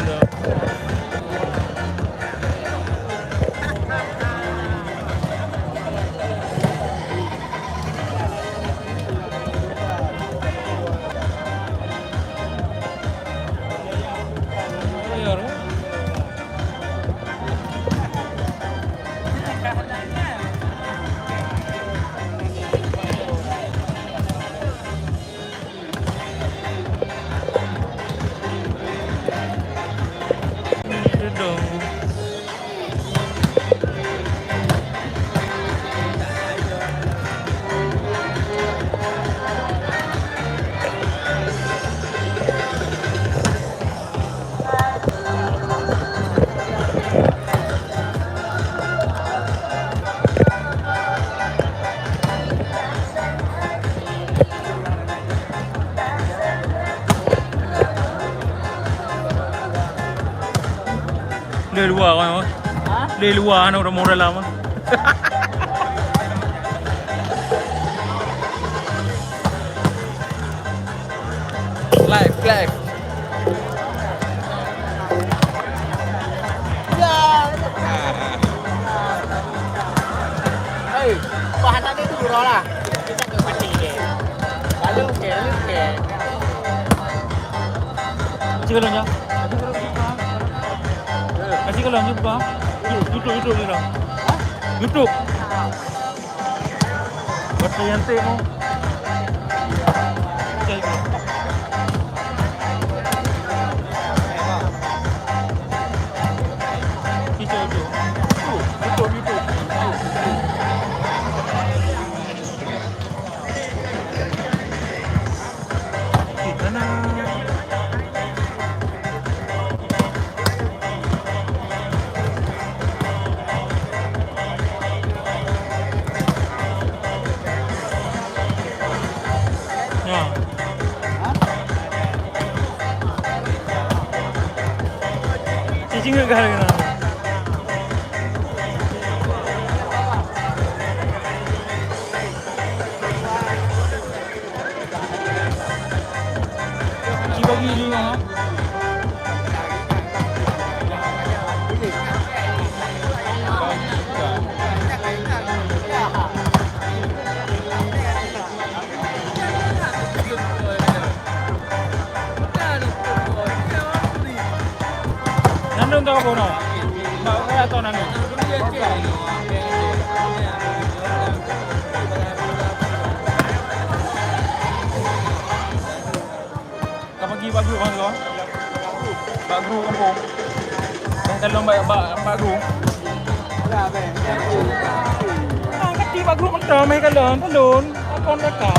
dah. Bayar. Itu dong. Dari luar kan? Dari luar kan orang murah lama. Live. Hey, bahan tadi itu murah lah. Kita ke peti deh. Lalu oke. Masih kalau nyok? Masih kalau nyok bang? YouTube ni lah. YouTube. Basta yan te mo. Okay. YouTube. Kita na. Ya. Cicing ke harga? Bagi ini ha. Nandun ka po no? Kaya to nandun. Kapag bagro kan lo? Bagro kan po. Yang talong bagro. Angkat di bagro kan to may talon. Akon na ka.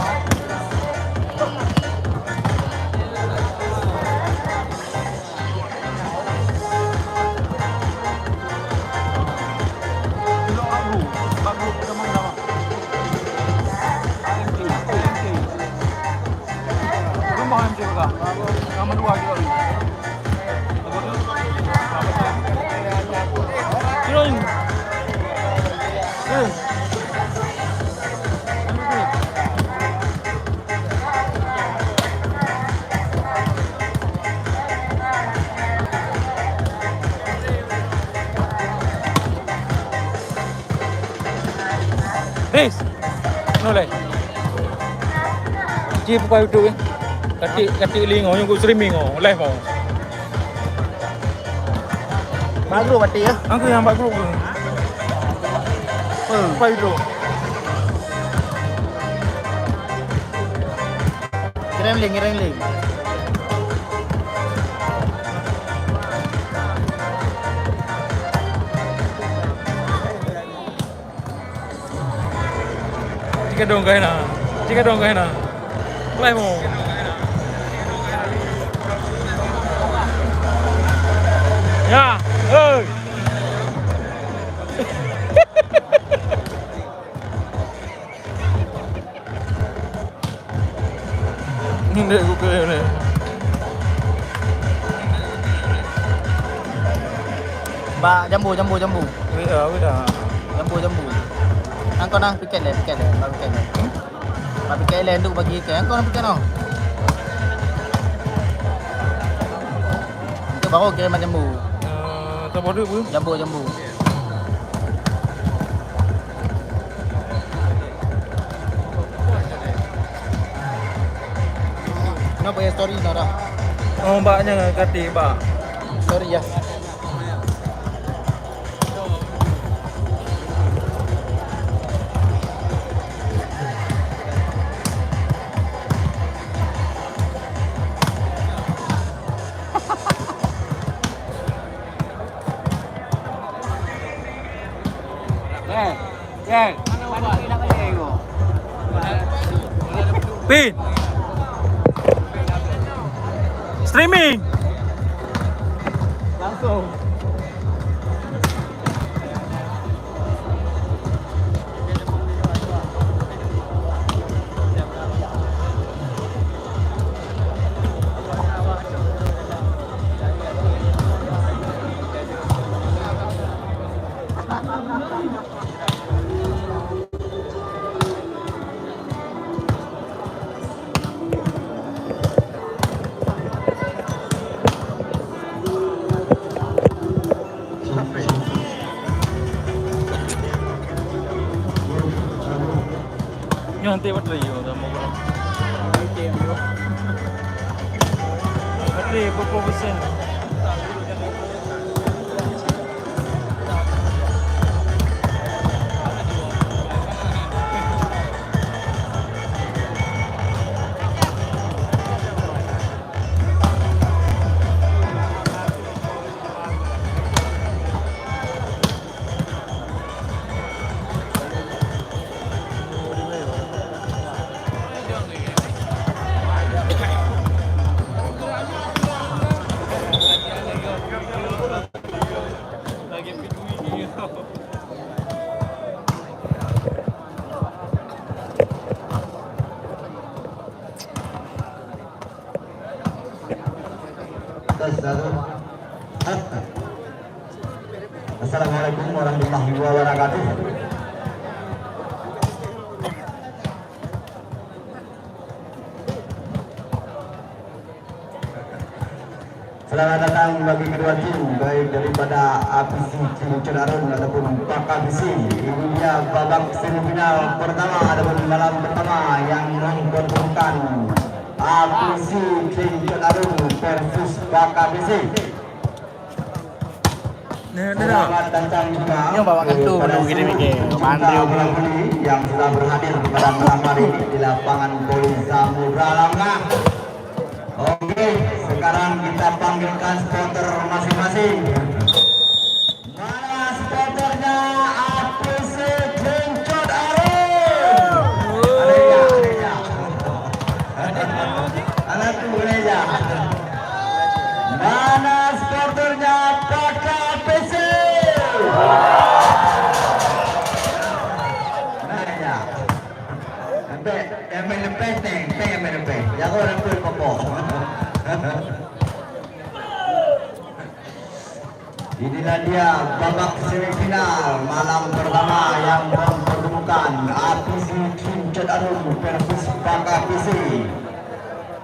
Bagro ka man daw. Mahal juga. Nama dua juga. Kirain. Riz. Nolai. Jeep kau itu. Kati lingo yung streaming live mo. Bagro pati ya. Angko yang bagro. Pa itu. Ngiring. Jika dong kaya na. Live mo. Ya, Hindi ko kaya na. Ba jambu. Wait. Jambu. Angkau nang piket le. Ba piket le untuk bagi ke. Angkau nang piket no. itu baru kiriman jambu. Tak boleh pun. Jambu. Kenapa ya story Nora? Oh, mbaknya kati, mbak. Story ya. Pin. Streaming. Langsung. Nanti baterai dah mau berapa? Baterai berapa persen? Assalamualaikum warahmatullahi wabarakatuh. Selamat datang bagi kedua tim, baik daripada APC Cilencon Arun ataupun PKBC. Ini dia babak semifinal pertama ataupun malam pertama yang mempertemukan APC Cilencon Arun versus PKBC. Selamat datang juga Yang bawa kartu belum gini-gini. Mandri yang sudah berhadir pada malam hari ini di lapangan Poli Samudra Langga. Oke, sekarang kita panggilkan supporter masing-masing. Mana supporternya APC Cilencon Arun? Ada tuh Reja. Mana supporternya PKBC? Nanya. MLP teng, MLP. Jago orang tuh popo. Inilah dia babak semifinal malam pertama yang mempertemukan APC Cilencon Arun versus PKBC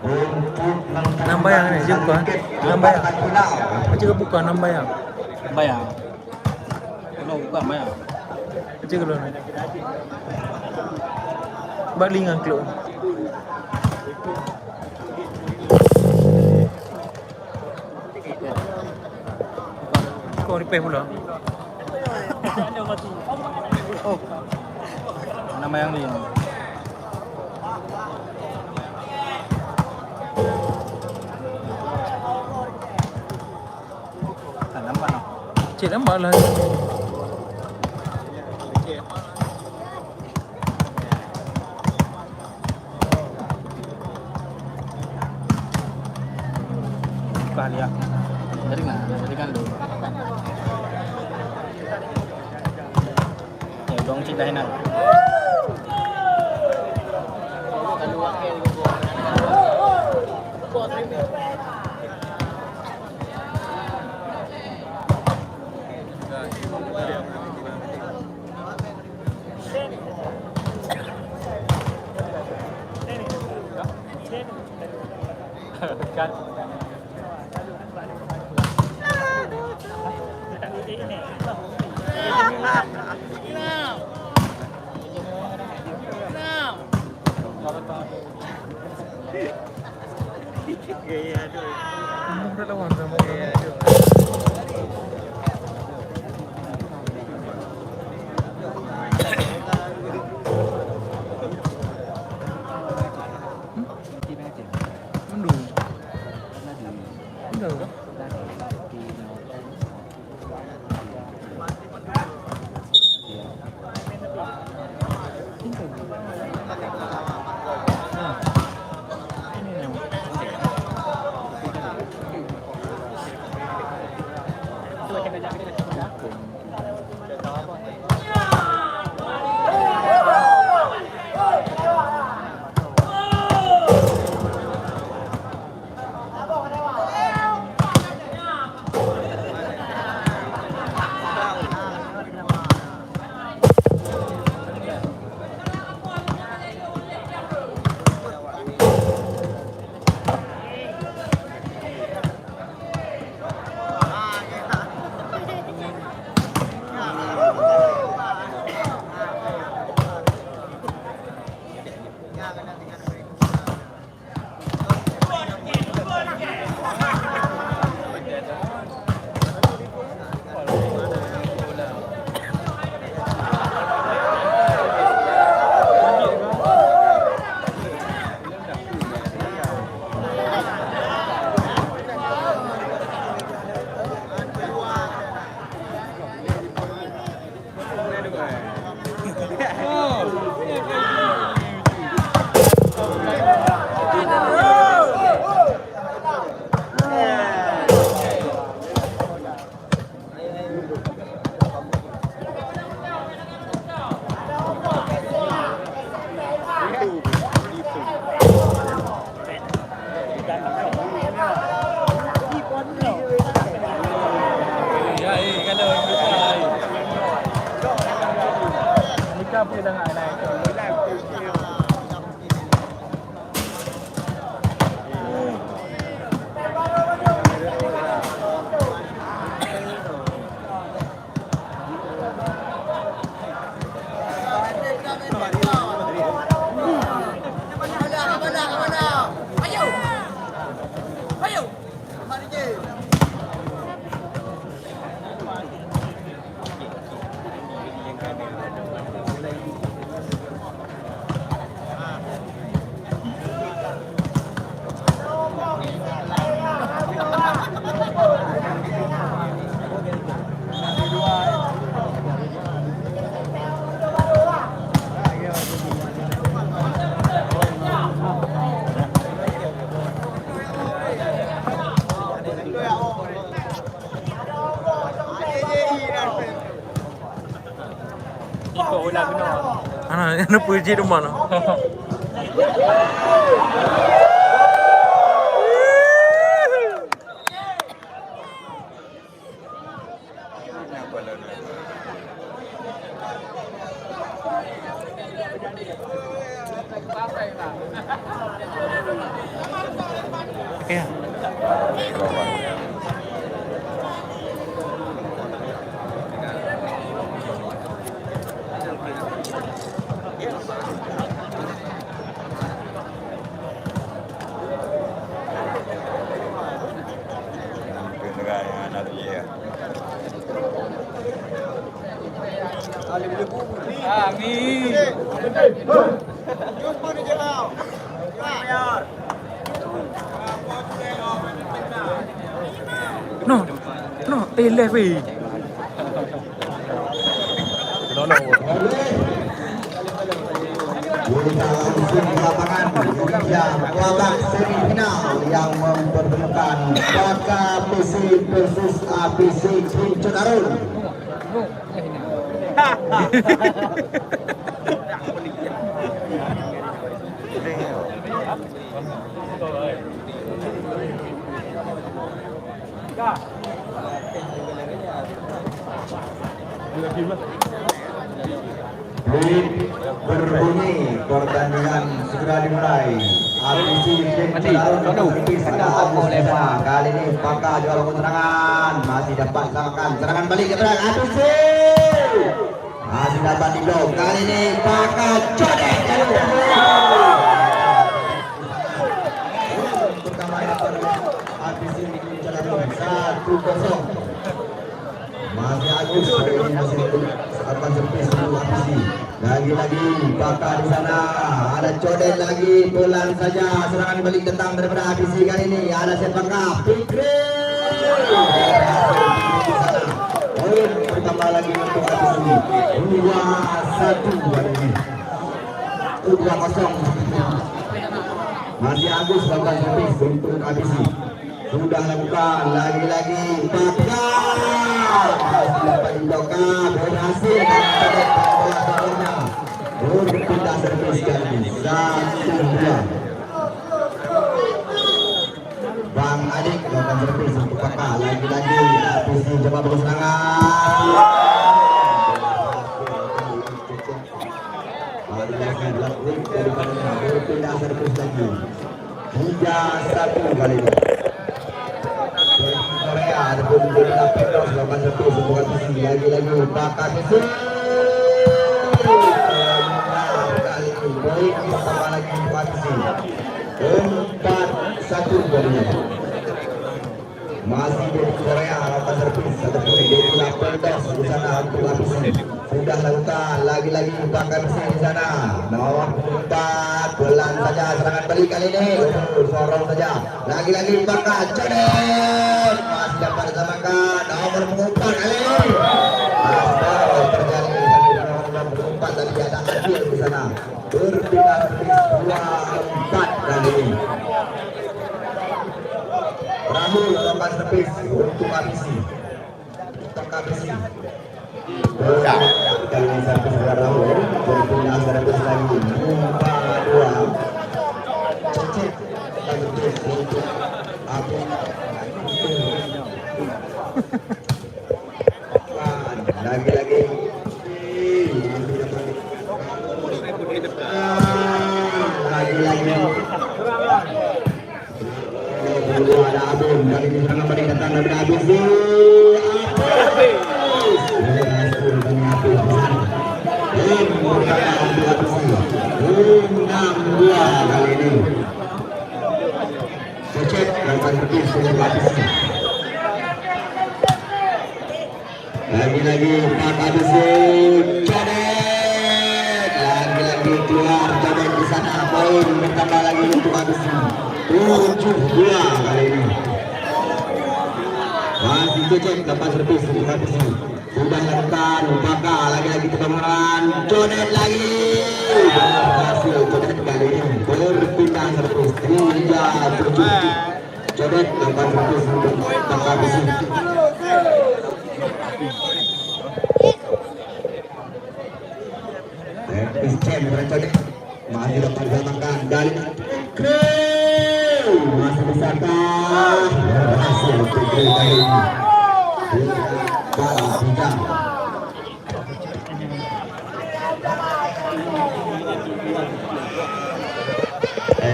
untuk Nambah yang ini, Jim, kan? Nambah yang. final. Macam buka nambah yang. bayar. Kalau bukan bayar. Macam kalau ni. Balingan keluar. Kau repair pula. Oh. Nama yang ni. Tak nampak tak? Cik nampak lah. Bukan dia. Dari mana? Dari kan dulu. Ya, dong cik dah enak. Udah lawan sama Mendung. Enggak. Ano puji rumah no? Iya. Amin. No, tele fi. Di lapangan Indonesia babak semifinal yang mempertemukan KPC versus APC Kincun Arun. Beat berbunyi, pertandingan segera dimulai. APC Kincun Arun kali ini Paka jual serangan, masih dapat serangan balik kepada APC. Masih dapat diblok. Kali ini Paka Codek. Pertama 1-0. Masih Agus ini masih akan servis untuk Abisi. Lagi-lagi Bakar di sana. Ada Codet lagi, pelan saja serangan balik datang daripada Abisi kali ini. Ada siapakah? Fikri. Poin pertama lagi untuk Abisi. 2-1 kali ini. 2-0. Masih Agus bakal servis untuk Abisi. Sudah lakukan lagi-lagi Bakar. Dapat dibuka berhasil bola berpindah servis kali 1-2. Bang Adik lakukan servis untuk Bakar. Lagi-lagi Abisi coba berserangan. Berpindah servis lagi 3-1 kali ini. Korea ada pun kita pedos lakukan servis untuk Abisi. Lagi-lagi Bakar Abisi. Kali ini poin pertama lagi untuk Abisi. 4-1 kali ini. Masih dari Korea lakukan servis satu poin dari pedos di sana untuk Abisi. Sudah lakukan lagi-lagi Bakar Abisi di sana. Nomor 4 pelan saja serangan balik kali ini. Sorong saja. Lagi-lagi Bakar Codet. Masih dapat disamakan nomor 4 kali ini. Asal terjadi nomor 4 tadi ada Adil di sana. Berpindah servis 2-4 kali ini. Terakhir lakukan servis untuk Abisi. Abisi. Kali ini servis Rahul. Berpindah servis lagi 4-2. Cecep servis untuk lagi-lagi ada Abun kali ini serangan balik datang dari Abisi. Kali ini Cecep lakukan servis untuk Abisi. Lagi-lagi Pak Abisi Codet. Lagi-lagi keluar Codet di sana. Poin bertambah lagi untuk Abisi. 7-2 kali ini. Masih Cecep dapat servis untuk Abisi. Sudah lakukan Bakar. Lagi-lagi ketemuan Codet lagi. Berhasil Codet kali ini. Berpindah servis 3-7. Codet lakukan servis untuk Pak Abisi. Iscem Codet masih dapat disamakan dari Krim. Masih bisakah berhasil untuk Krim kali ini. Bola tidak.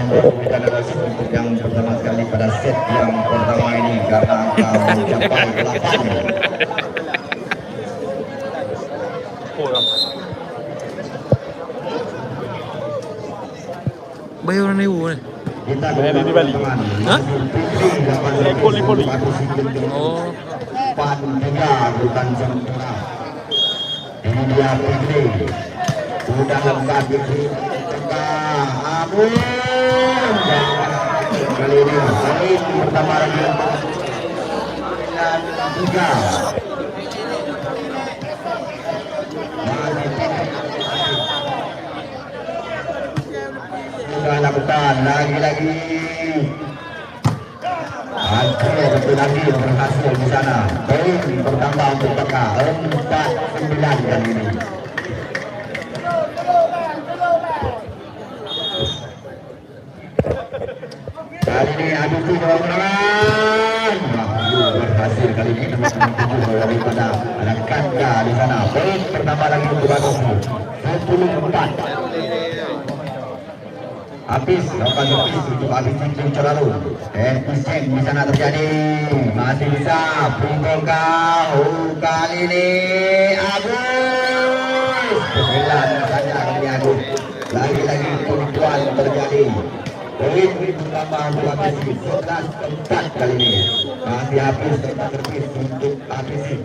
Bukan ada untuk yang pertama sekali pada set yang pertama ini karena angka mencapai 8. Bayar orang Ibu nih. Kita di Bali. Hah? Poli. Oh. Pan 3 bukan sempurna. Ini dia Fikri. Sudah lengkap Fikri. Tengah Abun. Kali ini poin pertama lagi untuk 3. Sudah lakukan lagi-lagi. Satu lagi berhasil di sana. Poin bertambah untuk Bakar 4-9 kali ini. Kali ini Abisi kemenangan. Berhasil kali ini nomor 7 daripada anak Kanda di sana. Poin pertama lagi untuk Abisi 10-4. Habis lakukan servis untuk Abisi Cincararu. Piseng di sana terjadi. Masih bisa Pungkongkau. Kali ini Agus. Kebelan saja kali ini Agus. Lagi-lagi penipuan terjadi. Poin pertama untuk APC 11-4 kali ini. Masih habis tempat servis untuk APC.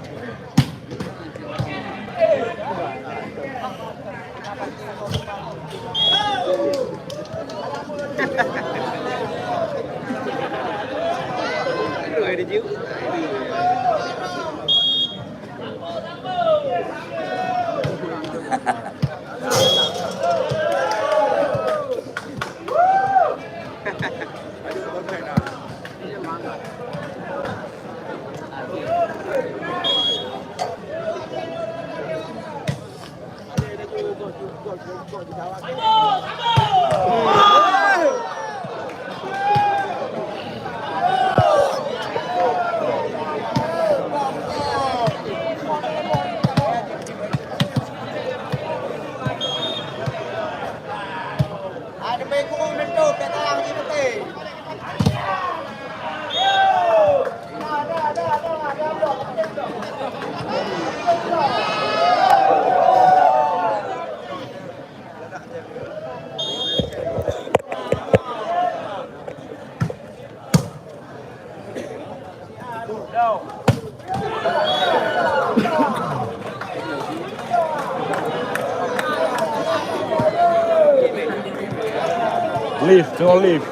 Leave, jangan leave.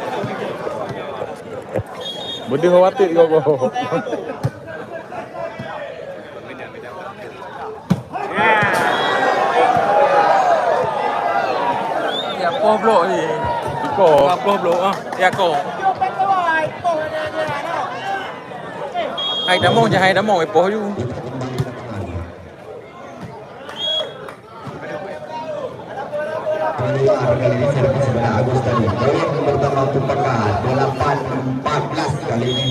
Budi khawatir kau. Ya, poh blok ni. Kau. Poh blok ah. Ya kau. Hai dah mau poh you. Kali ini servis sebelah Agus tadi. Poin pertama untuk Paka 8-14 kali ini.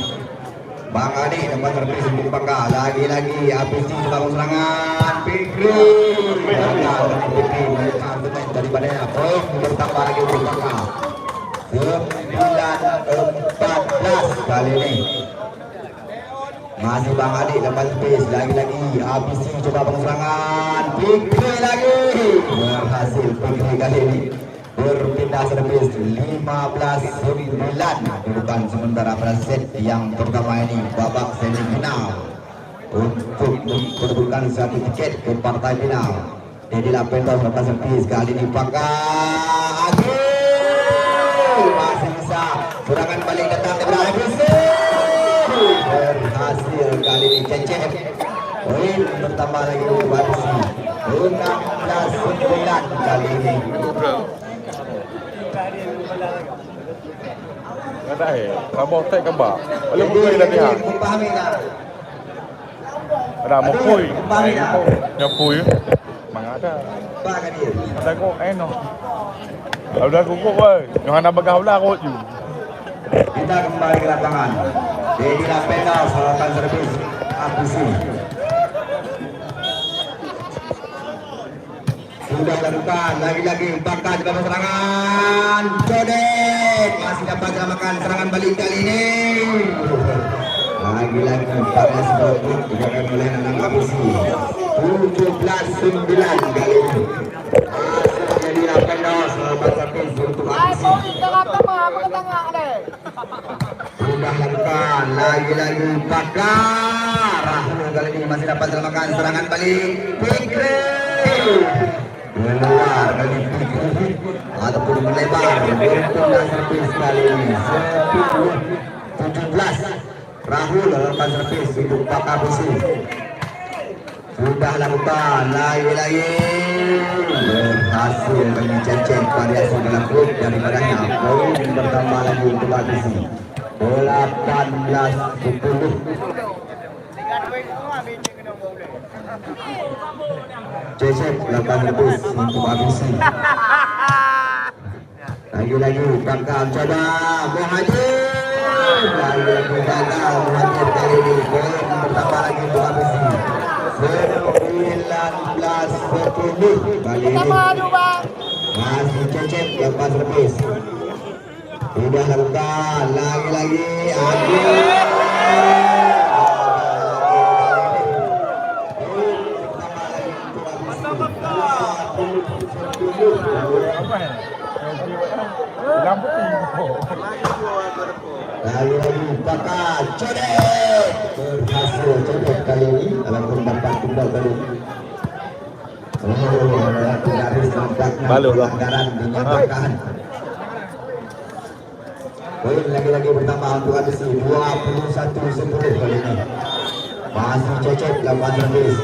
Bang Adi dapat servis untuk Paka. Lagi-lagi APC bangun serangan. Fikri. Fikri melihat daripada poin bertambah lagi untuk Paka. 9-14 kali ini. Masih Bang Adi dapat servis. Lagi-lagi APC coba bangun serangan. Fikri lagi. Berhasil Fikri kali ini berpindah servis 15-9 kedudukan sementara pada set yang pertama ini babak semifinal untuk kedudukan satu tiket ke partai final. Dedi Lapentos dapat servis kali ini Pakar masih bisa serangan balik datang dari APC berhasil kali ini Cecep. Poin bertambah lagi untuk APC 16-9 kali ini. Ada kamu tak kebab. Boleh buat latihan. Pahami tak? Ada mau pui. Ya pui. Mang ada. Bahkan dia. Ada kok eno. Udah kuku woi. Yang ada bagau lah kok ju. Kita kembali ke lapangan. Dedi Lapentos melakukan servis APC. Sudah lakukan lagi-lagi Bakar juga serangan Jodet masih dapat selamatkan serangan balik kali ini lagi-lagi Bakar sebelum dijaga oleh anak APC 17-9 kali ini masih jadi Lapentos melakukan servis untuk APC sudah lakukan lagi-lagi Bakar Rahul kali ini masih dapat selamatkan serangan balik Fikri keluar dari Fikri ataupun melebar berpindah servis kali ini 17 Rahul lakukan servis untuk Pak APC sudah lakukan lagi-lagi berhasil bagi Cecep variasi dalam grup daripadanya poin bertambah lagi untuk APC 18-10 Cecep lakukan servis untuk APC lagi-lagi Bakar coba Muhajir lagi-lagi gagal Muhajir kali ini poin bertambah lagi untuk APC 19-10 kali ini masih Cecep lakukan servis sudah lakukan lagi-lagi Lampu tinggi. Codet berhasil Codet kali ini dalam tembakan tunggal baru. Tidak habis nampaknya pelanggaran dinyatakan. Poin lagi-lagi bertambah untuk habis 21-10 kali ini. Masih Cecep lawan servis.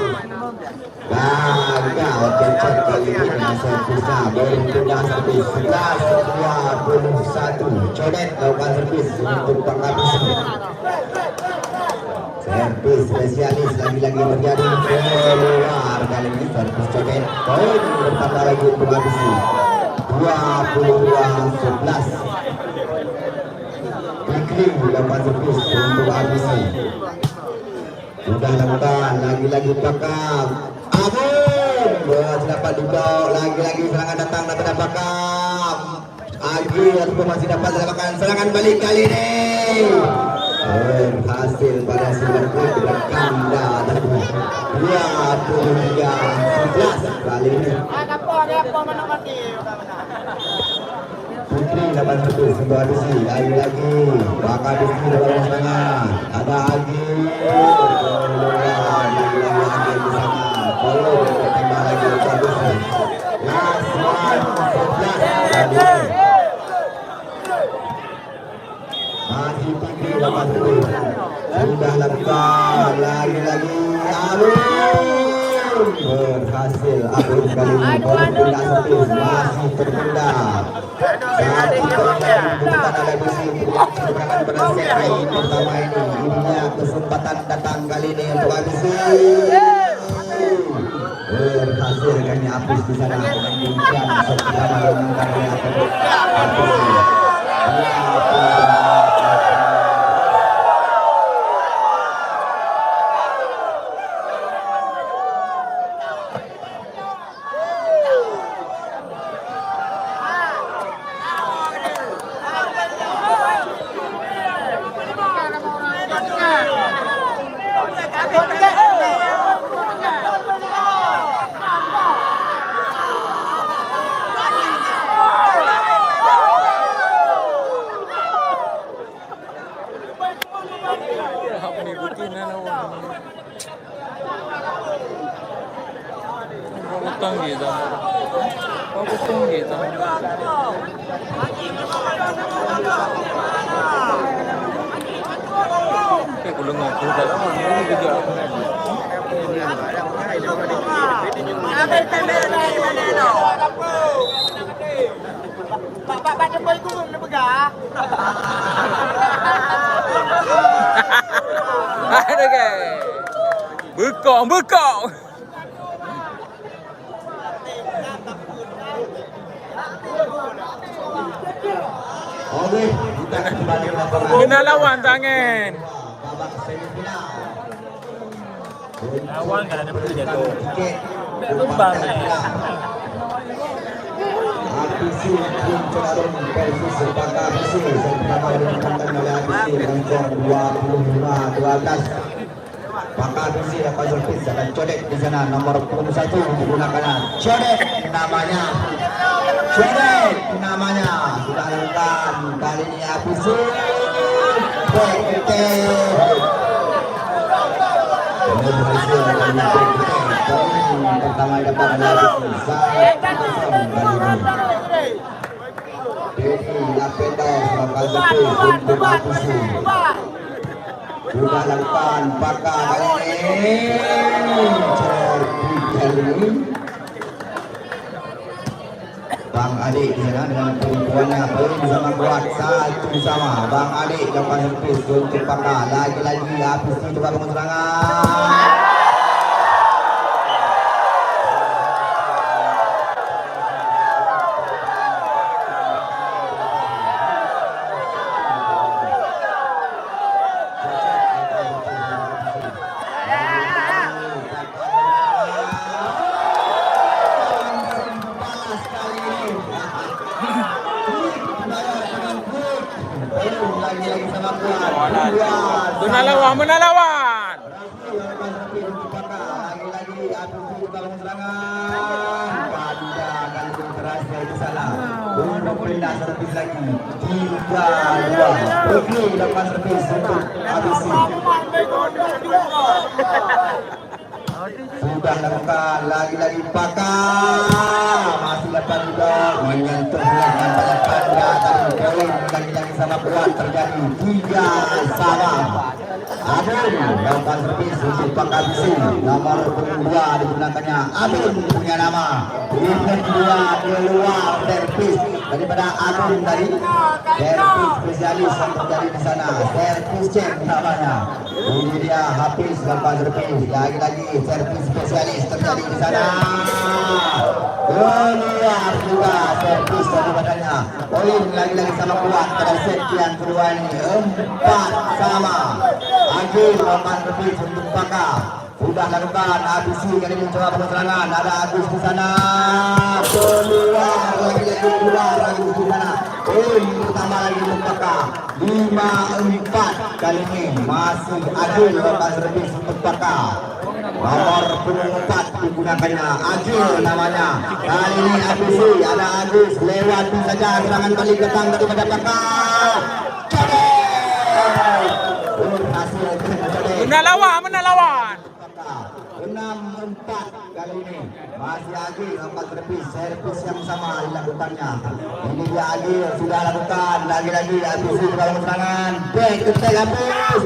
Gagal Cecep kali ini dengan servisnya. Baru pindah servis 11-21. Codet lawan servis untuk Pak Kabisi. Servis spesialis lagi-lagi terjadi keluar kali ini servis Codet. Poin bertambah lagi untuk Kabisi 22-11. Pikri dapat servis untuk Kabisi. Sudah lakukan lagi-lagi Pakam. Amun dapat dibawa lagi-lagi serangan datang daripada Pakam. Agi ataupun masih dapat melakukan serangan balik kali ini. Berhasil pada Silverwood berkanda tadi 23-11 kali ini. Putri dapat servis untuk Kabisi. Lagi-lagi Pak Kabisi dalam serangan. Ada Agi. Lagi-lagi di sana. Kalau bertambah lagi untuk Kabisi. Last one 11 kali ini. Masih Putri dapat servis. Sudah lakukan lagi-lagi Alun berhasil Alun kali ini baru pindah servis masih tertunda. Saat kita membutuhkan ada besi serangan pada seri pertama ini. Ininya kesempatan datang kali ini untuk Kabisi. Berhasil kayaknya Apis di sana menginginkan pertama dengan karya Kabisi. Bapak Jokowi kurung na baga. Ada guys. Bekong. Oke, kita kembali ke lapangan. Kena lawan tangan. Babak semifinal. Lawan kan ada betul jatuh. Tumbang Kabisi tim Cenarung versus Pak Kabisi. Pertama dimenangkan oleh Kabisi dengan skor 25-12. Pak Kabisi dapat servis akan Codet di sana nomor 21 digunakan. Codet namanya sudah lakukan kali ini Kabisi. Berhasil pertama dapat Kabisi. Dedi Lapendor melakukan servis untuk Kabisi. Sudah lakukan Pakar kali ini. Bang Adik di sana dengan perempuannya bersama buat satu sama. Bang Adik lakukan servis untuk Pakar. Lagi-lagi Kabisi coba bangun serangan. Menalawan. lakukan servis untuk Baka. Lagi-lagi Abu bangun serangan. Kanda kali ini berhasil di sana. Untuk pindah servis lagi. 3-2. Oke, lakukan servis untuk Abisi. Sudah lakukan lagi-lagi Baka. Masih dapat juga menyentuh dengan banyak Kanda. Tadi poin lagi-lagi sama kuat terjadi 3-sama. Abun lakukan servis untuk Baka Bisi. Nomor 2 digunakannya. Abun punya nama. Ini kedua keluar servis daripada Abun tadi. Servis spesialis yang terjadi di sana. Servis cek namanya. Ini dia Hafiz lakukan servis. Lagi-lagi servis spesialis terjadi di sana. Keluar juga servis daripadanya. Poin lagi-lagi sama kuat pada set yang kedua ini. 4-sama. Agil lakukan servis untuk Baka. Sudah lakukan Abisi kali ini mencoba penyerangan. Ada Agus di sana. Keluar lagi-lagi keluar Agus di sana. Poin pertama lagi untuk Baka. 5-4 kali ini masih Agil lakukan servis untuk Baka. Nomor 4 digunakannya Agil namanya. Kali ini Abisi ada Agus lewati saja serangan balik datang daripada Baka. Berhasil Menalawan. 6-4 kali ini masih Agil lakukan servis yang sama dilakukannya. Ini dia Agil sudah lakukan lagi-lagi Abisi di dalam serangan. Back to back Abis.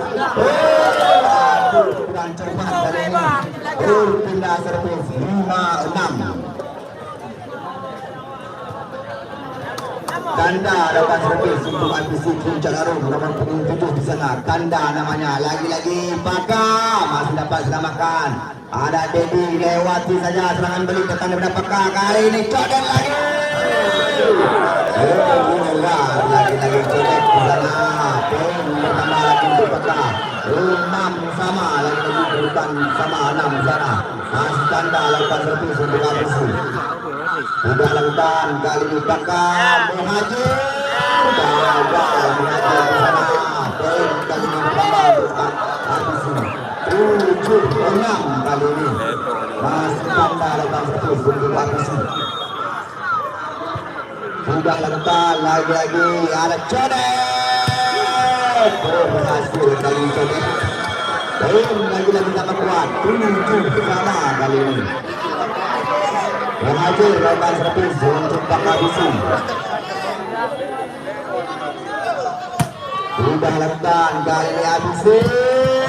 Kurang cepat kali ini. Pindah servis 5-6. Kanda lakukan servis untuk Abisi Puncak Arum nomor 7 di sana. Kanda namanya. Lagi-lagi Baka masih dapat selamatkan. Ada Dedi lewati saja serangan balik datang daripada Baka. Kali ini Coden lagi. Lagi-lagi Coden di sana. Poin pertama lagi untuk Baka. 6-sama lagi-lagi bukan sama 6 di sana. Masih Kanda lakukan servis untuk Abisi. Sudah lakukan kali ini Baka menghajar. Gagal menghajar di sana. Poin kali ini pertama untuk Abisi. 7-6 kali ini masih Kanda lakukan servis untuk Abisi. Sudah lakukan lagi-lagi ada Codet. Berhasil kali ini Codet. Poin lagi-lagi tambah kuat. 7-sama kali ini. Berhasil lakukan servis untuk Baka Bisi. Sudah lakukan kali ini Abisi.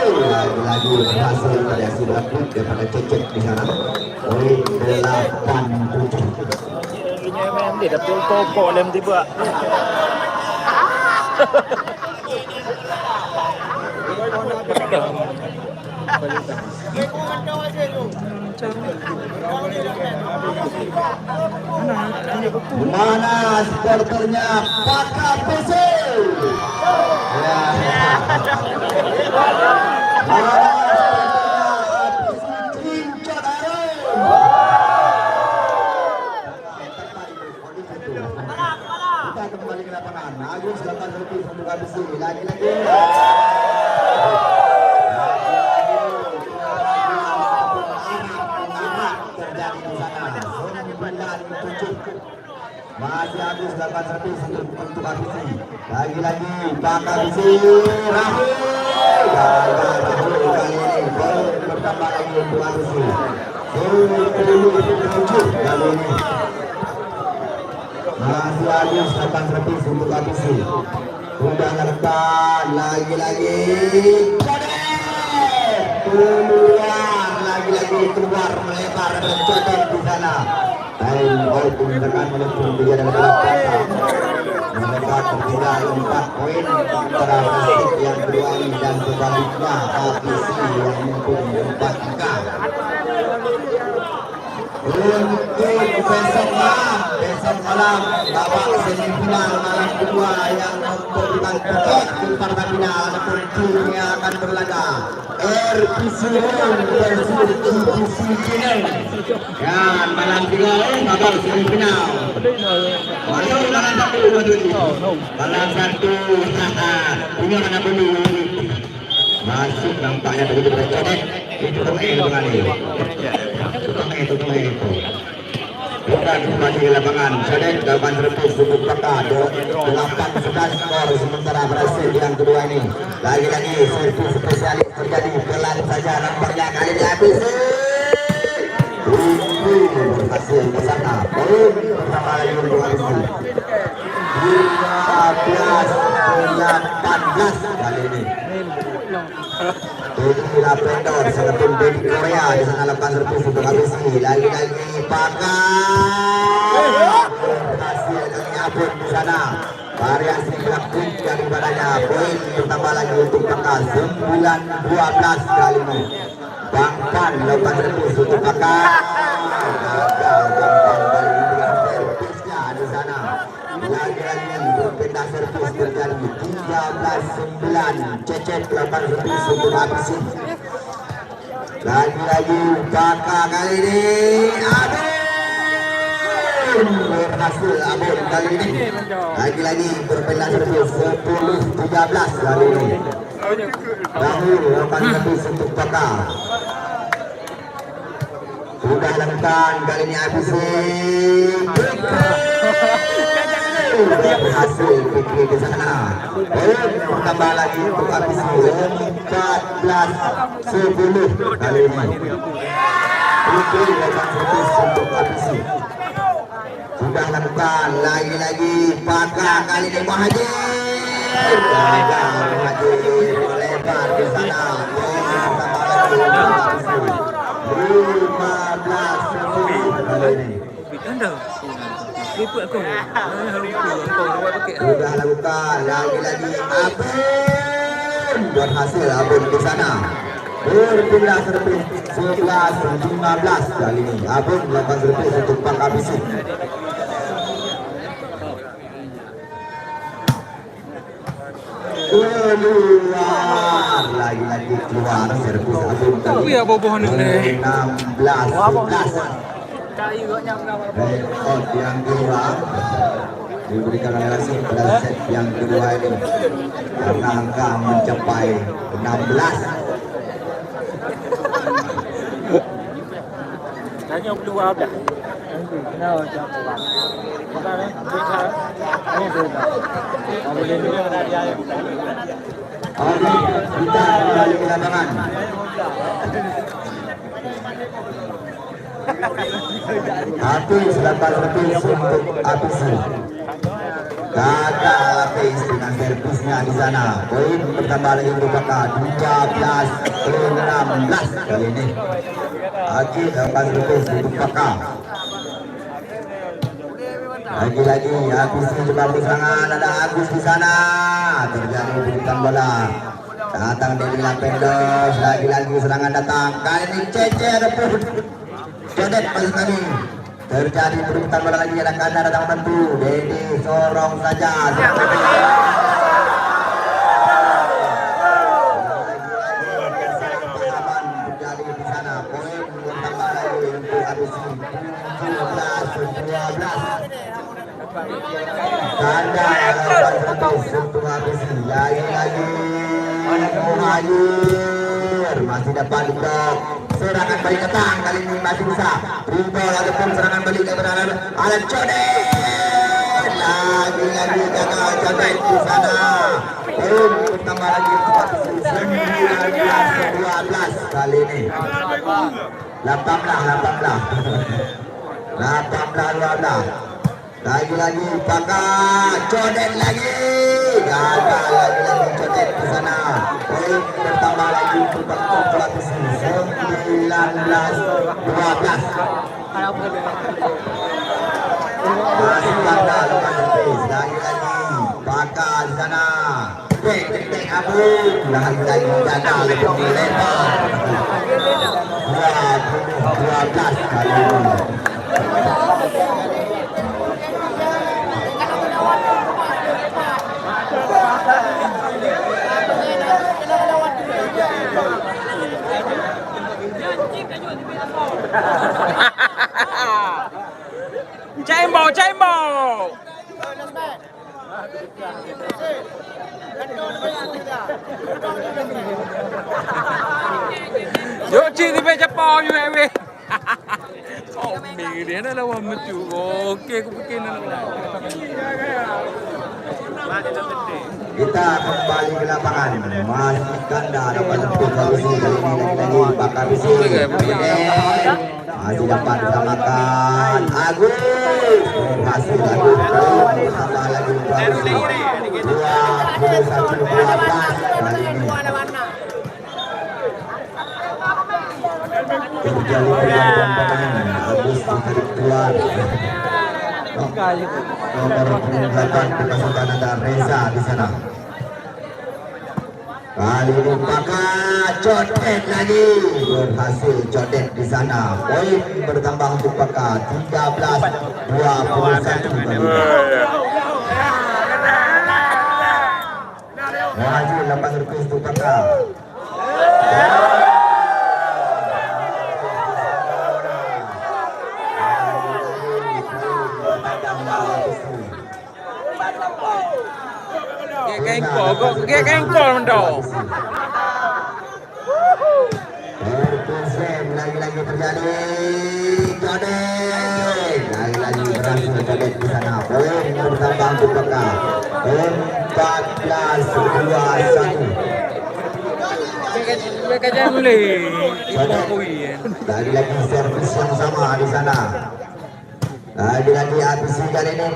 Lagi-lagi berhasil variasi berlaput daripada Cecek di sana. Poin 8-7. Ini memang dia dah pokok dalam tiba. Mana supporternya Baka Bisi? Kita kembali ke lapangan. Agus lakukan servis untuk Abisi. Lagi-lagi. Terjadi di sana. 9-7. Masih Agus lakukan servis untuk Abisi. Lagi-lagi Baka Bisi. Rahul. Gagal Rahul kali ini. Poin bertambah lagi untuk Abisi. 7 kali ini. Masih Agus lakukan servis untuk Abisi. Sudah lakukan lagi-lagi. Keluar lagi-lagi keluar melebar mencoba di sana. Time out menggunakan menuju 3 dan 8. Mereka tertinggal 4 poin antara Persib yang kedua ini dan sebaliknya Abisi yang mengumpul 4 angka. Untuk besok malam babak semifinal malam kedua yang memberikan tiket di partai final ataupun tim yang akan berlaga RPC versus GPC China. Dan malam 3 babak semifinal. Masuk malam 1 malam 1 punya mana dulu masuk nampaknya begitu bercodet. Itu tengah itu tengah itu. Itu tengah itu. Bukan kembali ke lapangan. Sedek dapat servis untuk Paka. 8-11 skor sementara berhasil yang kedua ini. Lagi-lagi servis spesialis terjadi pelan saja nampaknya kali ini habis. Berhasil ke sana. Poin pertama lagi untuk Alisi. 15-18 kali ini. Ini Lapendor sangat dari Korea di sana lakukan servis untuk Abisi. Lagi-lagi Pakai berhasil menyabut di sana. Variasi berlaku daripadanya. Poin pertama lagi untuk Pakai 9-12 kali ini. Bangkan lakukan servis untuk Pakai. Gagal Bangkan kali ini dengan servisnya di sana. Lagi-lagi berpindah servis terjadi 13-9. Cecep lakukan servis untuk Abisi. Lagi-lagi Kakak kali ini Abun berhasil Abun kali ini. Lagi-lagi berpindah servis 10-13 kali ini. Dahulu lakukan servis untuk Kakak. Sudah lakukan kali ini Abisi. Berhasil pikir ke sana. Tambah lagi untuk Abisi 14-10 kali ini. Pikir lakukan servis untuk Abisi. Sudah lakukan lagi-lagi Pakar kali ini Muhajir. Gagal Muhajir melebar di sana. Tambah lagi untuk Abisi 15-10 kali ini. Sudah lakukan lagi-lagi Abun berhasil Abun di sana. Berpindah servis 11-15 kali ini. Abun melakukan servis untuk Pak Abisi. Keluar lagi-lagi keluar servis Abun kali ini. 16-11. Rekod yang kedua diberikan oleh Rasim pada set yang kedua ini karena angka mencapai 16. Tanya keluar dah. Oke, kita kembali ke lapangan. Habis lakukan servis untuk Abisi. Gagal habis dengan servisnya di sana. Poin pertama lagi untuk Kakak 12-16 kali ini. Lagi lakukan servis untuk Kakak. Lagi-lagi Abisi coba serangan, ada Agus di sana. Terjadi berikan bola. Datang dari Lapendos, lagi-lagi serangan datang. Kali ini Cece ada pun. Jodet masuk kami. Terjadi perebutan bola lagi, ada Kanda datang bantu. Dedi sorong saja. Terjadi di sana. Poin bertambah lagi untuk Abisi 17-12. Kanda untuk Abisi. Lagi-lagi Muhajir masih dapat blok. Serangan balik datang kali ini masih bisa. Ribol ataupun serangan balik dari Alan Codet. Lagi-lagi gagal Codet di sana. Pertama lagi 19-12 kali ini. 18-12. Lagi-lagi Pakar Codet lagi. Gagal lagi-lagi Codet di sana. Poin bertambah lagi untuk Abisi 19-12. Masih gagal lepas servis. Lagi-lagi Pakar di sana. Tek Abu. Lagi-lagi gagal untuk dilempar. 12 kali ini. Cembol. Yuk sampai Jepang juga weh. Oh, dia nak lawan metu. Okey, aku fikir nak lawan. Kita kembali ke lapangan. Masih ganda dapat lebih kali ini lagi bakar bisi. Masih dapat disamakan Agus. Berhasil Agus. Tambah lagi Agus. 21 kali ini. Terjadi pergantian pemain. Agus ditarik keluar. Nomor 28 dipasangkan ada Reza di sana. Kali ini Pakar codet lagi, berhasil codet di sana. Poin bertambah untuk Pakar 13-21. Maju 8 rukis untuk Pakar. Kayak kengkol mendong. Lagi-lagi terjadi codet. Lagi-lagi berhasil codet di sana. Poin bertambah untuk Pakar. 14-21. Mereka jangan boleh. Lagi-lagi servis yang sama di sana. Lagi-lagi habis kali ini.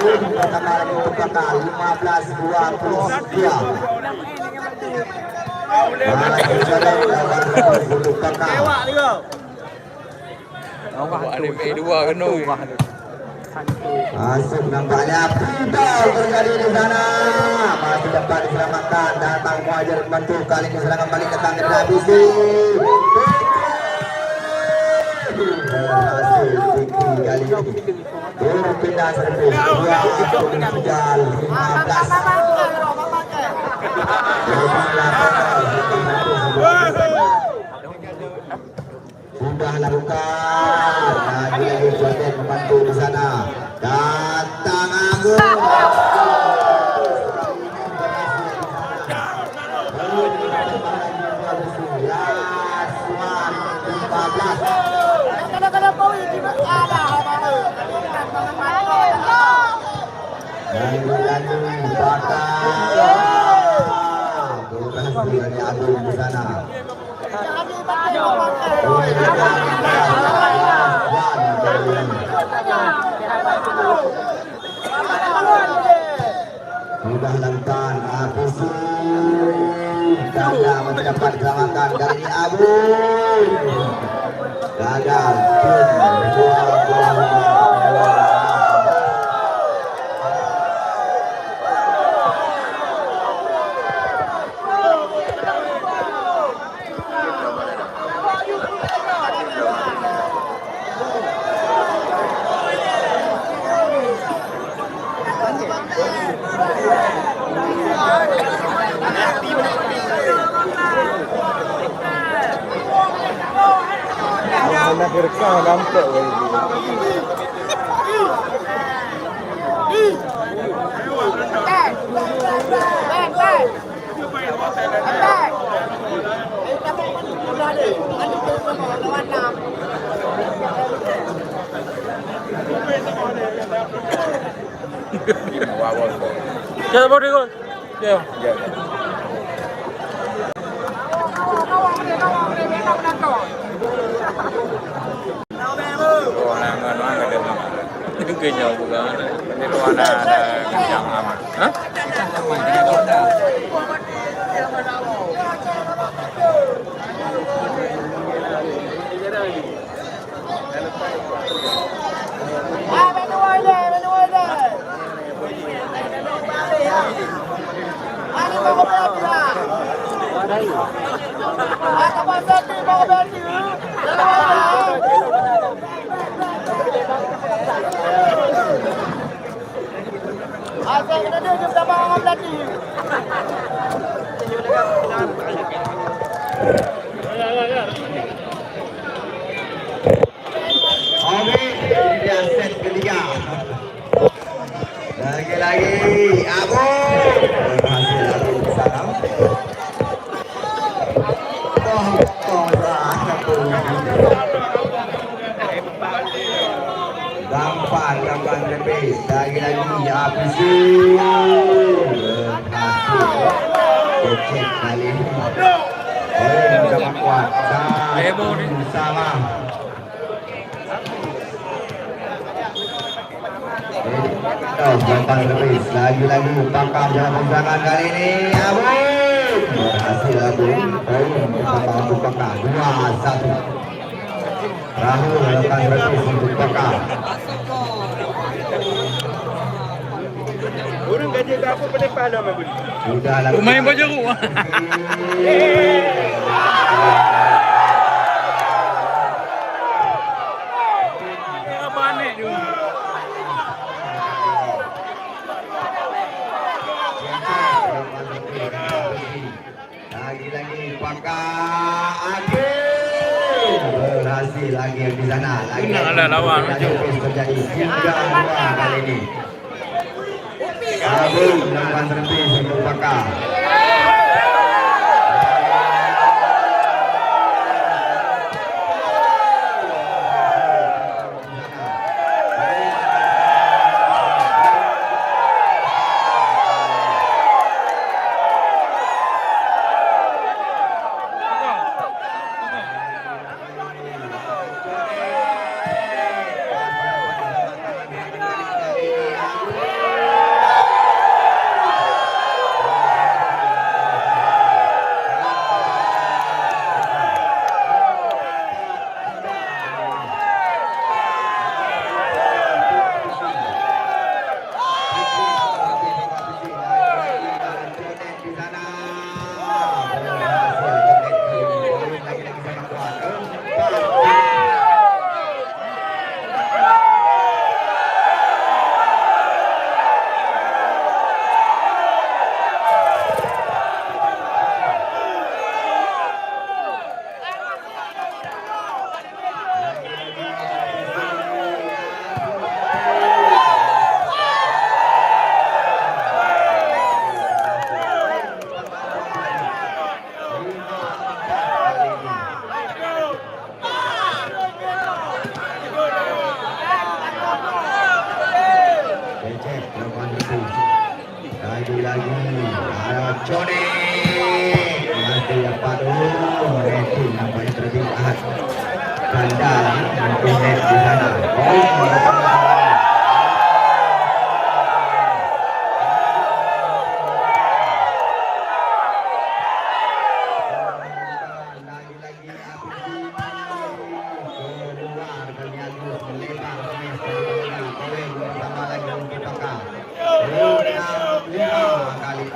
Pertama untuk Pakar 15-22. Untuk Pakar. Dua kena. Masuk nampaknya Pidal terjadi di sana. Masih dapat diselamatkan. Datang Muhajir membantu. Kali ini serangan balik datang dari Abisi. Berhasil Fikri kali ini. Berpindah servis 15. Sudah lakukan. Lagi-lagi Jodet membantu di sana. Datang Agus. Berhasil dari Agung di sana. Sudah lakukan Apusu. Gagal mendapat diselamatkan kali ini Abu. Gagal. Nak rekam nampak lagi. Jangan boleh gol. Ya. Itu kayaknya bukan. Ini ruangan ada kencang amat. Hah? Set ketiga. Lagi-lagi Abu berhasil di sana. kali ini. Poin sama kuat. Heboh nih. Sama. Gampang terus. Lagi-lagi Pakam dalam pergerakan kali ini. Abu berhasil Abu. Poin bersama untuk Pakam. 2-1. Rahul melakukan servis untuk Pakam. Burung gaji apa pada pala mah beli. Sudah lakukan. Pemain baju ku. Panik tu. Lagi-lagi Pakar Agil berhasil lagi di sana. Menang ada lawan maju. Terjadi 3-2 kali ini. Abu melakukan servis untuk Pakar. Lagi-lagi Joni masih dapat rating nampaknya terlebih ahad ganda net di sana. Lagi-lagi keluar kali Agus melebar poin pertama lagi untuk Pakar. 6-5 kali.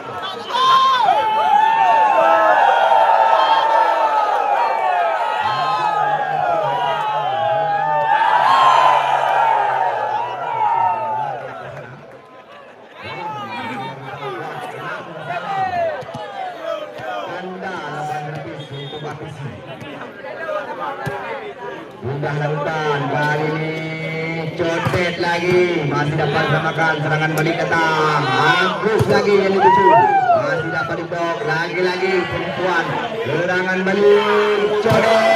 Sudah lakukan kali ini codet lagi, masih dapat samakan serangan balik datang. Agus lagi yang dituju, masih dapat diblok lagi-lagi perempuan serangan balik codet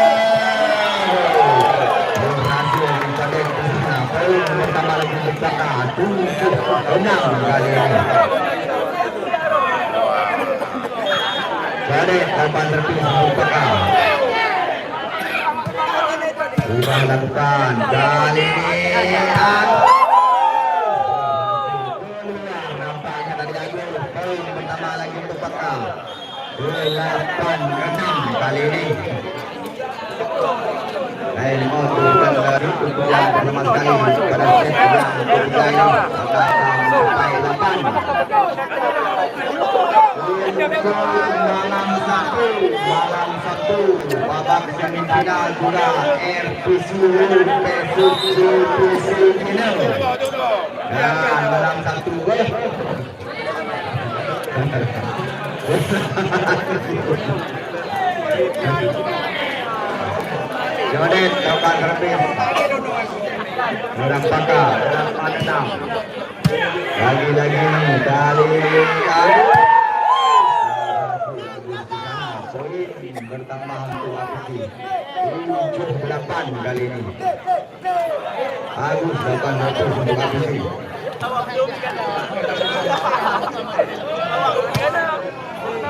berhasil codet bersama poin pertama lagi berkata 7-6 kali ini. Codet dapat terpilih berkata sudah lakukan kali ini nampaknya tadi Agus poin pertama lagi untuk Pakar 8-6 kali ini. Mau turunkan dari ukuran pertama sekali pada set yang ketiga ini sampai 8. Malam satu babak semifinal juga RPCU final dan malam satu Jodet lakukan servis Pakar 8-6 lagi-lagi kali bertambah untuk Apisi 7-8 kali ini. Agus 800 untuk Apisi.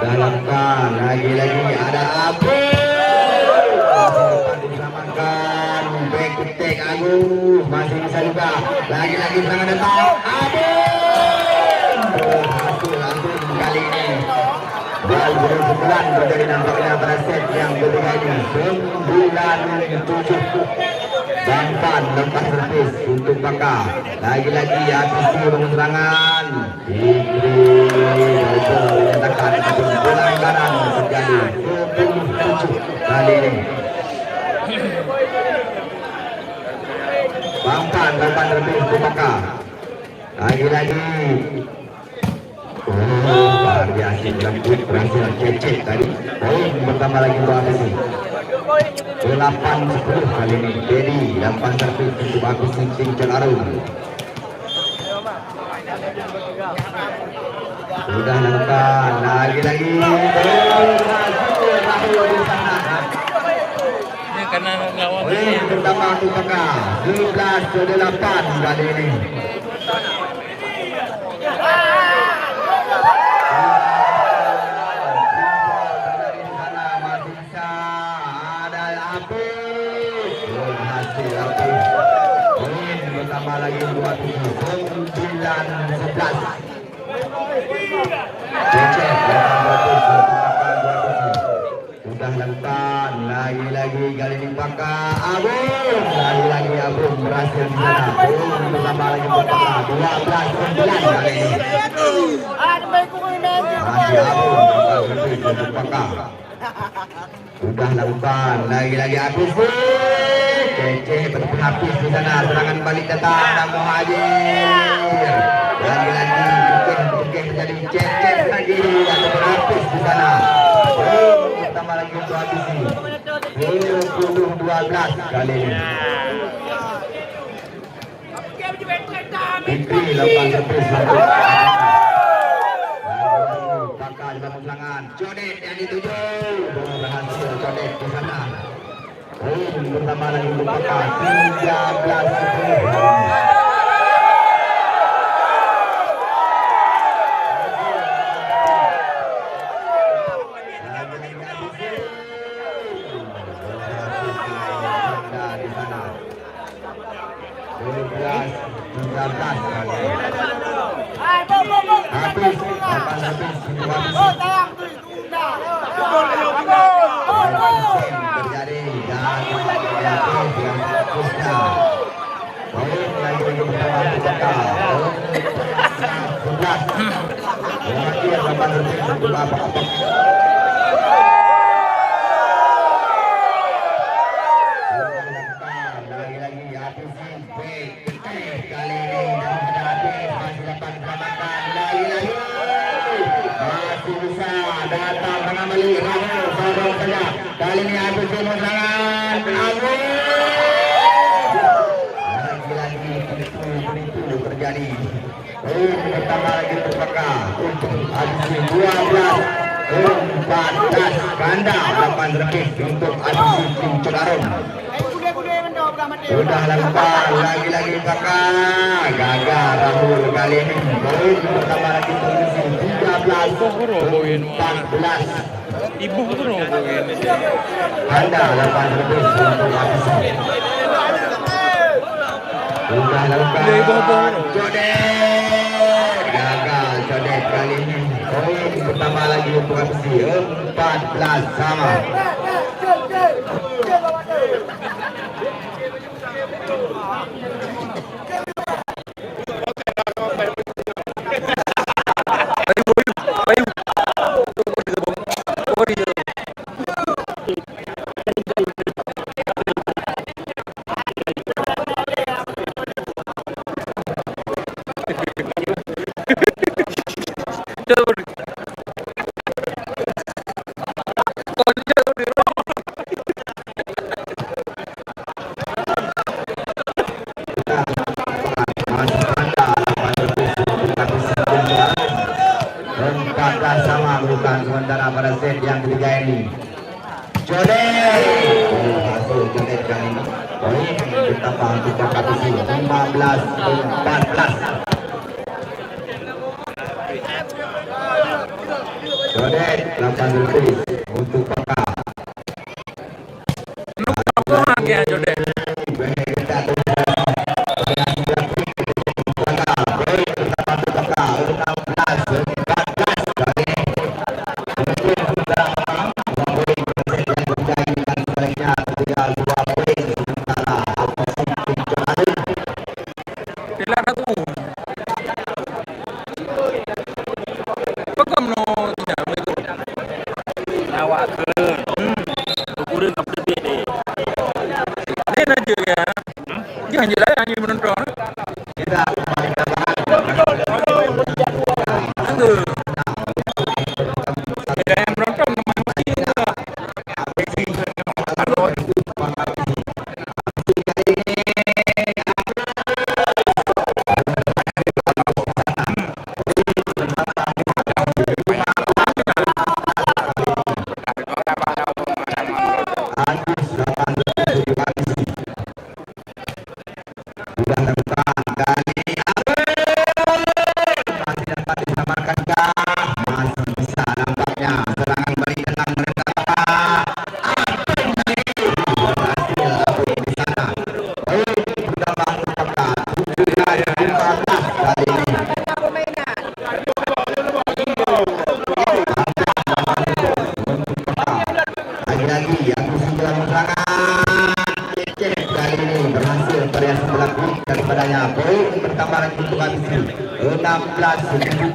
Dalamkan lagi-lagi ada Abu. Diselamatkan back attack Agung masih bisa juga. Lagi-lagi serangan datang Abu. Berhasil Agung kali ini. Bal bersebelah terjadi nampaknya pada set yang ketiga ini 9-7. Bangpan lepas servis untuk Bangka. Lagi-lagi APC bangun serangan. Fikri menyatakan pelanggaran terjadi 27 kali ini. Bangpan lepas servis untuk Bangka. Lagi-lagi luar biasa jemput berhasil cecek tadi. Poin pertama lagi untuk APC. 8-10 kali ini Dedi dapat servis untuk APC Cincin Arun. Sudah lakukan lagi-lagi berhasil Rahul di sana. Ini karena lawan Poin pertama untuk Bangka 11-8 kali ini. Pertama lagi buat 9-11. Cecep sudah lakukan lagi-lagi kali ini Bangka Abung. Lagi-lagi Abung berhasil di sana. Pertama lagi Bangka 12-9 kali ini. Masih Abung untuk Bangka. Sudah lakukan lagi-lagi Abung. Cecep berpun habis di sana. Serangan balik datang Namo Hadir. Lagi-lagi mungkin terjadi Cecep lagi ataupun habis di sana. Pertama lagi untuk habis ini 10-12 kali ini. Fikri lakukan servis untuk Bangka di dalam serangan. Codet yang dituju berhasil Codet di sana. Pertama lagi untuk Bangka 13-10. Kali ini Abu Simo serangan lagi-lagi penipu terjadi. Pertama lagi terbakar untuk Abu 12-14 ganda 8 servis untuk Abu Cincin Arun. Sudah lakukan lagi-lagi bakar gagal Rahul kali ini. Pertama lagi posisi 13-14. Ibu tu roboh ini. Anda 8 servis untuk Abu. Sudah lakukan Codet gagal Codet kali ini. Poin pertama lagi untuk APC 14 sama. Sama bukan sementara pada set yang ketiga ini. Codet hasil Codet kali ini. Poin bertambah untuk APC 15-14. Jodet 8 rupiah untuk Paka. Aku hanya jodoh. Kailan ako? Pagkam no, tinamay ko. Nawa ka. Kukurin ka pala din eh. Hindi na dyan ya. Jangan jelas hanya menonton. Kita Anggur. Ada yang menonton masih enggak? lagi-lagi yang sudah menerangkan cek kali ini berhasil variasi berlaku daripadanya. Poin pertama lagi untuk ABC 16-17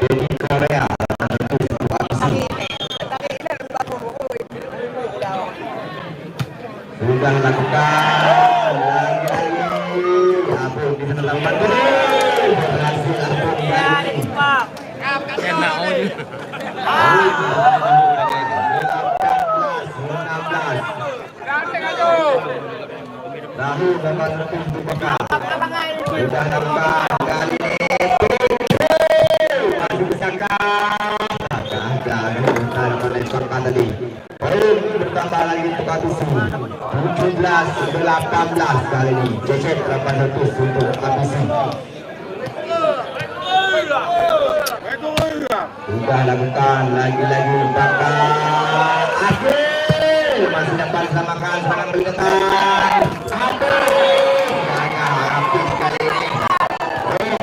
jadi Korea untuk ABC sudah lakukan lagi-lagi Abu di sana lawan berhasil Abu Enak aja. Tahu dapat lebih dibuka. Sudah nampak kali ini masih disangka gagal melempar tadi. Poin bertambah lagi untuk ABC 17-18 kali ini. Cecep 800 untuk ABC. Sudah lakukan lagi-lagi bakal akhir masih dapat samakan serangan berdekatan habis kali ini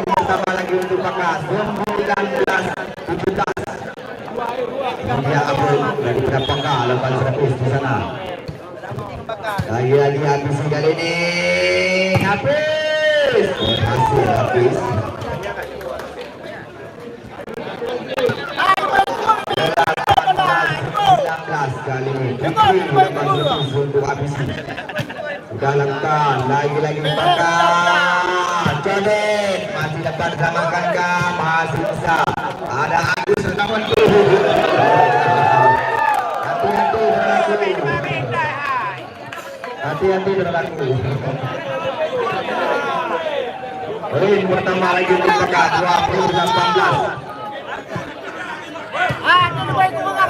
bersama lagi untuk bakal 19-17 dia Abul dari Paka 800 di sana lagi-lagi habis kali ini habis berhasil habis 19 kali ini untuk ABC sudah lakukan lagi-lagi bakal Jodet masih dapat disamakan kah masih bisa ada Agus rekaman hati-hati berlaku poin pertama lagi untuk bakal 20-18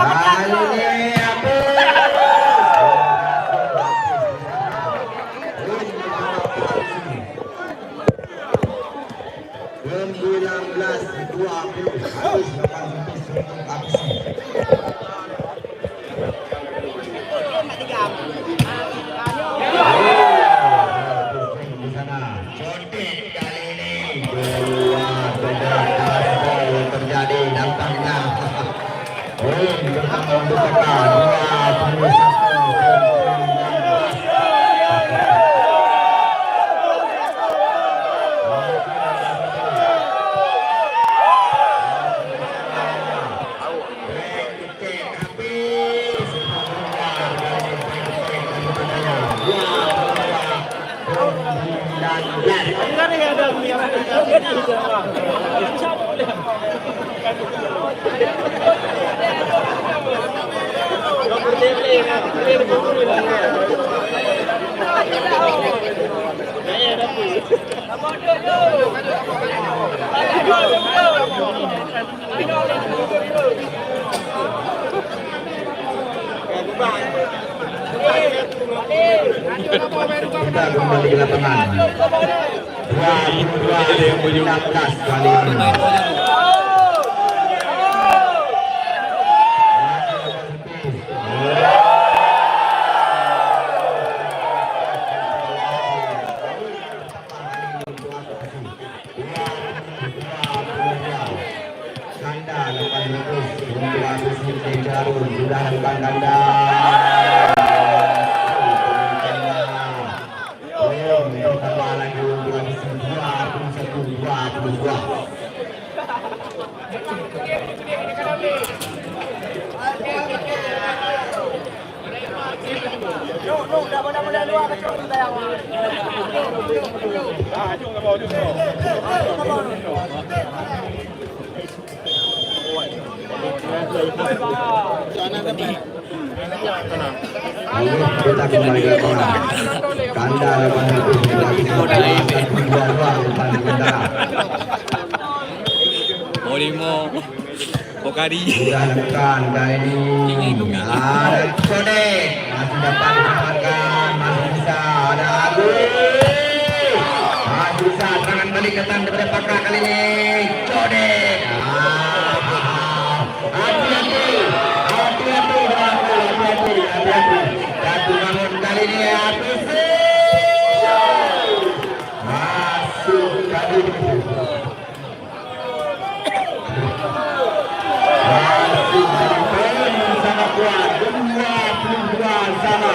kali ini apa? 19-20 terjadi dampaknya. Bersama untuk tekan kita kembali ke lapangan 22-16 kali ini untuk APC Cilencon sudah lakukan ganda. Pertama lagi untuk APC 21-22. Kita kembali ke tengah. Kanda lawan itu lagi dua depan kita. Orimo Pokari Sudah lakukan kali ini. Ada Code masih dapat diselamatkan, masih bisa. Ada Agus, masih bisa tangan balik ke tangan daripada Pakar kali ini. Code, hati-hati. Jatuh bangun kali ini habis. Masuk kali ini. Sangat kuat, 22 sama.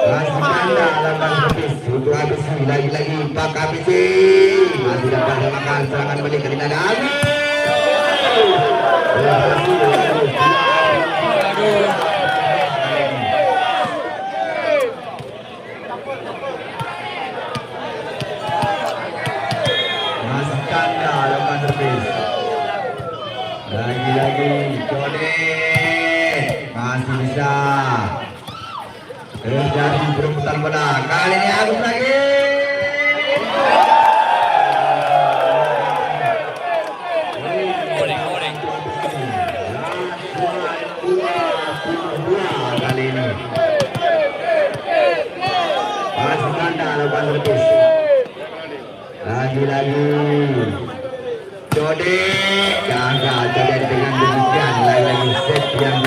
Masih Kanda lawan habis untuk habis lagi-lagi Pak ABC masih dapat makan serangan balik kali ini. Masih Kanda lawan habis. Lagi-lagi Jode masih bisa terjadi perebutan bola. Kali ini Agus lagi. Kali ini masih Kanda lawan habis. Lagi-lagi Jode gagal dengan demikian lagi set yang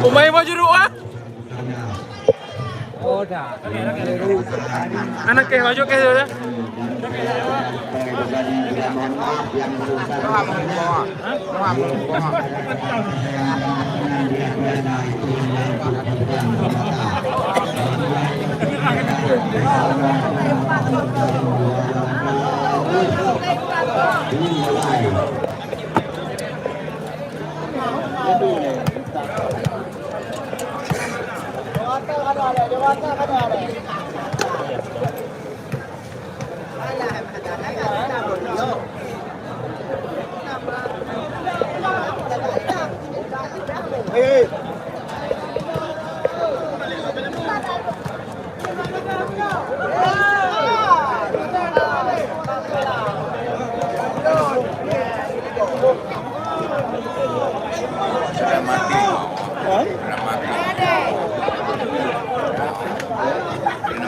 Pemain maju ruah. Anak ke maju ke ya.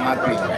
mati.